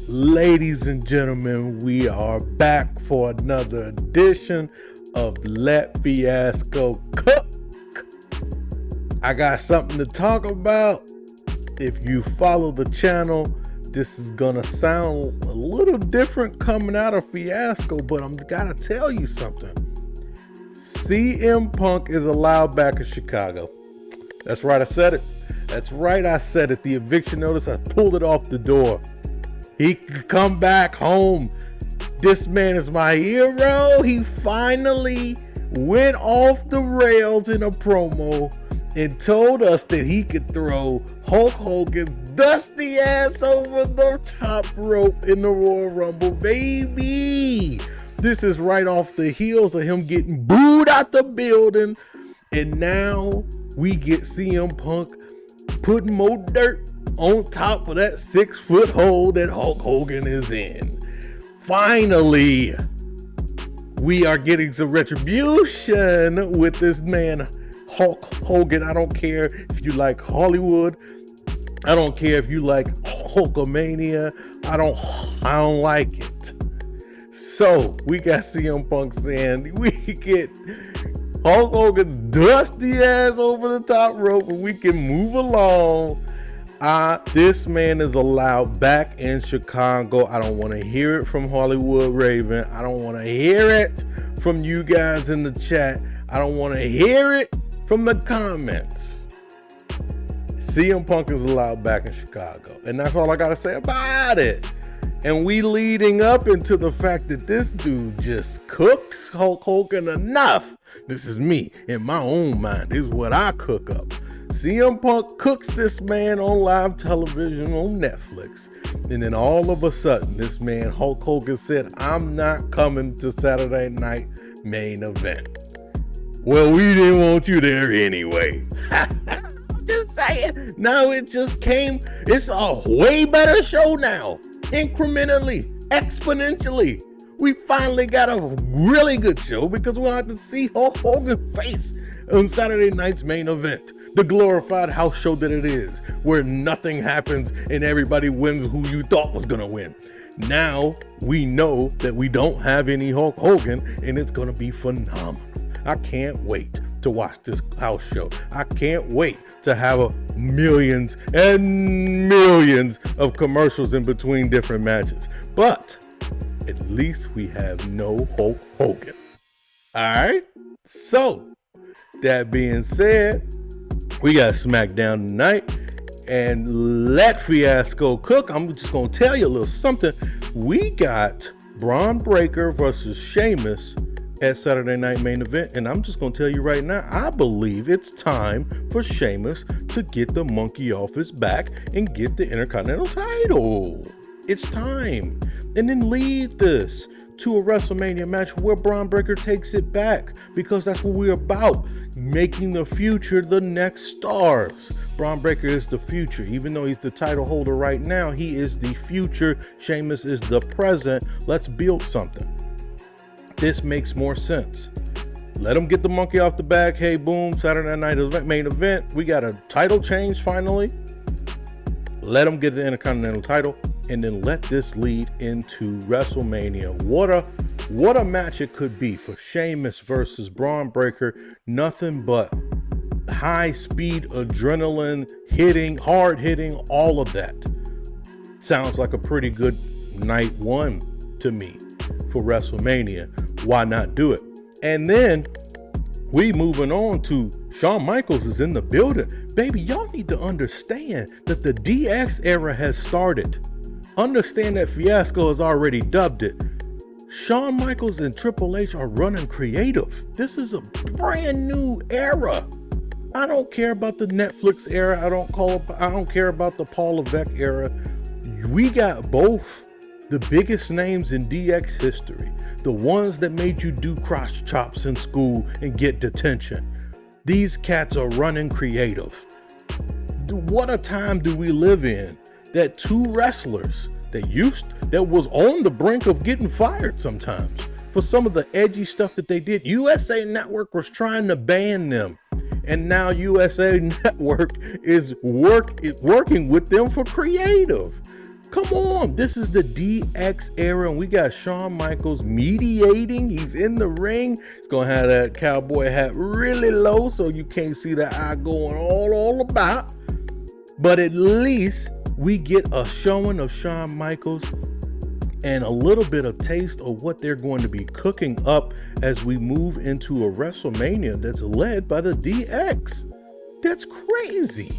Ladies and gentlemen, we are back for another edition of Let Fiasco Cook. I got something to talk about. If you follow the channel, this is gonna sound a little different coming out of Fiasco, but I'm gotta tell you something. CM Punk is allowed back in Chicago. That's right, I said it. That's right, I said it. The eviction notice, I pulled it off the door. He could come back home. This man is my hero. He finally went off the rails in a promo and told us that he could throw Hulk Hogan's dusty ass over the top rope in the Royal Rumble, baby. This is right off the heels of him getting booed out the building. And now we get CM Punk putting more dirt on top of that 6-foot hole that Hulk Hogan is in. Finally, we are getting some retribution with this man, Hulk Hogan. I don't care if you like Hollywood. I don't care if you like Hulkamania. I don't like it. So we got CM Punk saying we get Hulk Hogan's dusty ass over the top rope and we can move along. This man is allowed back in Chicago. I don't want to hear it from Hollywood Raven. I don't want to hear it from you guys in the chat. I don't want to hear it from the comments. CM Punk is allowed back in Chicago. And that's all I got to say about it. And we leading up into the fact that this dude just cooks Hulk Hogan enough. This is me in my own mind. This is what I cook up. CM Punk cooks this man on live television on Netflix. And then all of a sudden, this man, Hulk Hogan, said, I'm not coming to Saturday Night Main Event. Well, we didn't want you there anyway. Just saying. Now it just came. It's a way better show now. Incrementally, exponentially. We finally got a really good show because we'll have to see Hulk Hogan's face on Saturday night's Main Event. The glorified house show that it is, where nothing happens and everybody wins who you thought was gonna win. Now we know that we don't have any Hulk Hogan and it's gonna be phenomenal. I can't wait to watch this house show. I can't wait to have millions and millions of commercials in between different matches. But at least we have no Hulk Hogan. All right. So that being said, we got SmackDown tonight, and let Fiasco cook. I'm just gonna tell you a little something. We got Braun Breaker versus Sheamus at Saturday Night Main Event, and I'm just gonna tell you right now, I believe it's time for Sheamus to get the monkey off his back and get the Intercontinental title. It's time. And then lead this to a WrestleMania match where Braun Breaker takes it back, because that's what we're about, making the future the next stars. Braun Breaker is the future. Even though he's the title holder right now, he is the future. Sheamus is the present. Let's build something. This makes more sense. Let him get the monkey off the back. Hey, boom, Saturday night main event. We got a title change finally. Let him get the Intercontinental title, and then let this lead into WrestleMania. What a match it could be for Sheamus versus Braun Breaker. Nothing but high speed, adrenaline, hitting, hard hitting, all of that. Sounds like a pretty good night one to me for WrestleMania. Why not do it? And then we moving on to Shawn Michaels is in the building. Baby, y'all need to understand that the DX era has started. Understand that Fiasco has already dubbed it. Shawn Michaels and Triple H are running creative. This is a brand new era. I don't care about the Netflix era. I don't care about the Paul Levesque era. We got both the biggest names in DX history. The ones that made you do cross chops in school and get detention. These cats are running creative. What a time do we live in that two wrestlers that was on the brink of getting fired sometimes for some of the edgy stuff that they did. USA Network was trying to ban them, and now USA Network is working with them for creative. Come on, this is the DX era, and we got Shawn Michaels mediating. He's in the ring. He's gonna have that cowboy hat really low so you can't see the eye going all about. But at least we get a showing of Shawn Michaels and a little bit of taste of what they're going to be cooking up as we move into a WrestleMania that's led by the DX. That's crazy.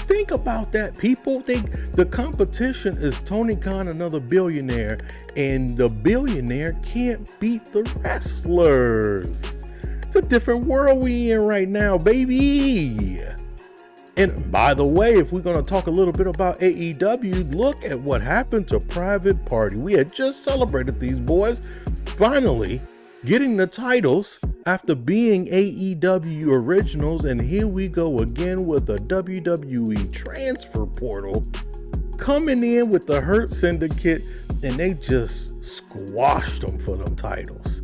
Think about that, people. The competition is Tony Khan, another billionaire, and the billionaire can't beat the wrestlers. It's a different world we in right now, baby. And by the way, if we're going to talk a little bit about AEW, look at what happened to Private Party. We had just celebrated these boys finally getting the titles after being AEW originals, and here we go again with the WWE transfer portal coming in with the Hurt Syndicate, and they just squashed them for them titles.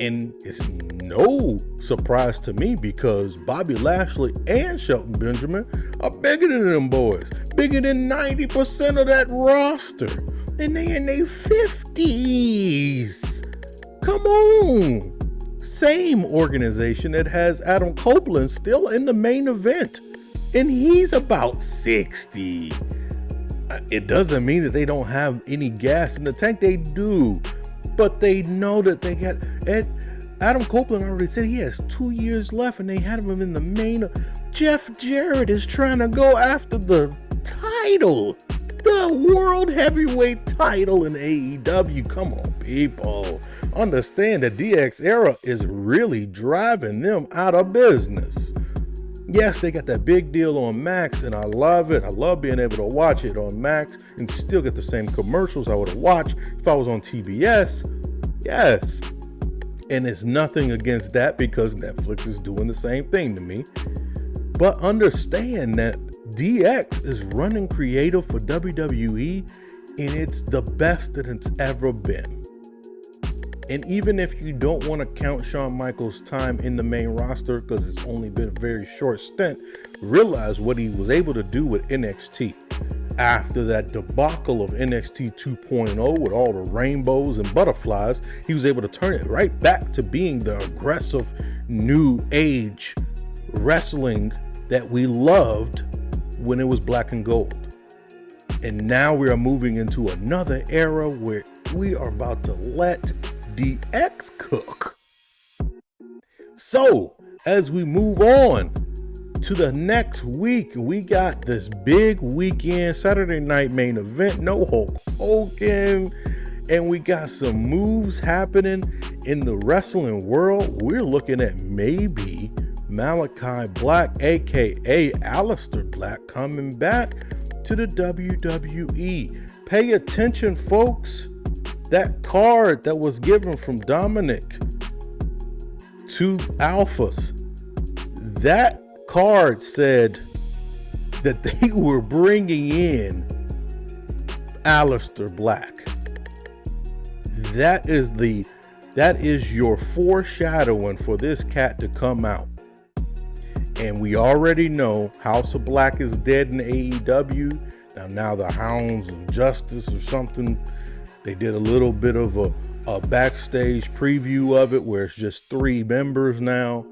And it's no surprise to me because Bobby Lashley and Shelton Benjamin are bigger than them boys, bigger than 90% of that roster, and they in their 50s. Come on. Same organization that has Adam Copeland still in the main event, and he's about 60. It doesn't mean that they don't have any gas in the tank. They do, but they know that they got Adam Copeland already said he has 2 years left, and they had him in the main. Jeff Jarrett is trying to go after the title, the World Heavyweight title in AEW. Come on, people. Understand that DX era is really driving them out of business. Yes, they got that big deal on Max, and I love it. I love being able to watch it on Max and still get the same commercials I would have watched if I was on TBS. Yes. And it's nothing against that because Netflix is doing the same thing to me. But understand that DX is running creative for WWE, and it's the best that it's ever been. And even if you don't want to count Shawn Michaels' time in the main roster because it's only been a very short stint, realize what he was able to do with NXT. After that debacle of NXT 2.0 with all the rainbows and butterflies, he was able to turn it right back to being the aggressive new age wrestling that we loved when it was black and gold. And now we are moving into another era where we are about to let DX cook. So, as we move on to the next week, we got this big weekend Saturday night main event, no Hulk Hogan, and we got some moves happening in the wrestling world. We're looking at maybe Malachi Black, aka Aleister Black, coming back to the WWE. Pay attention, folks. That card that was given from Dominic to Alphas, that card said that they were bringing in Aleister Black. That is your foreshadowing for this cat to come out. And we already know House of Black is dead in AEW. Now the Hounds of Justice or something. They did a little bit of a backstage preview of it where it's just 3 members now.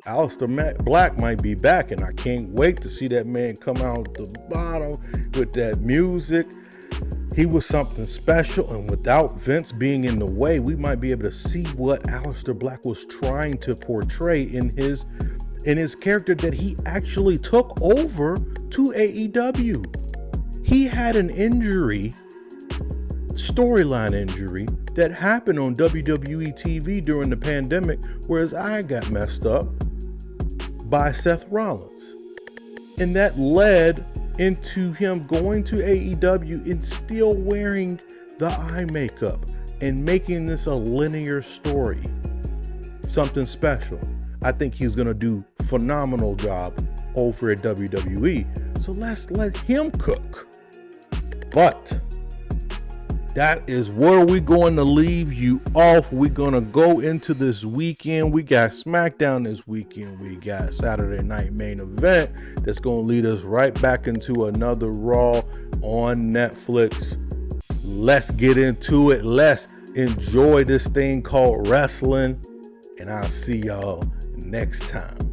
Aleister Black might be back, and I can't wait to see that man come out at the bottom with that music. He was something special, and without Vince being in the way, we might be able to see what Aleister Black was trying to portray in his character that he actually took over to AEW. He had an storyline injury that happened on WWE TV during the pandemic where his eye got messed up by Seth Rollins. And that led into him going to AEW and still wearing the eye makeup and making this a linear story. Something special. I think he's going to do a phenomenal job over at WWE. So let's let him cook. But that is where we're going to leave you off. We're going to go into this weekend. We got SmackDown this weekend. We got Saturday night main event that's going to lead us right back into another Raw on Netflix. Let's get into it. Let's enjoy this thing called wrestling. And I'll see y'all next time.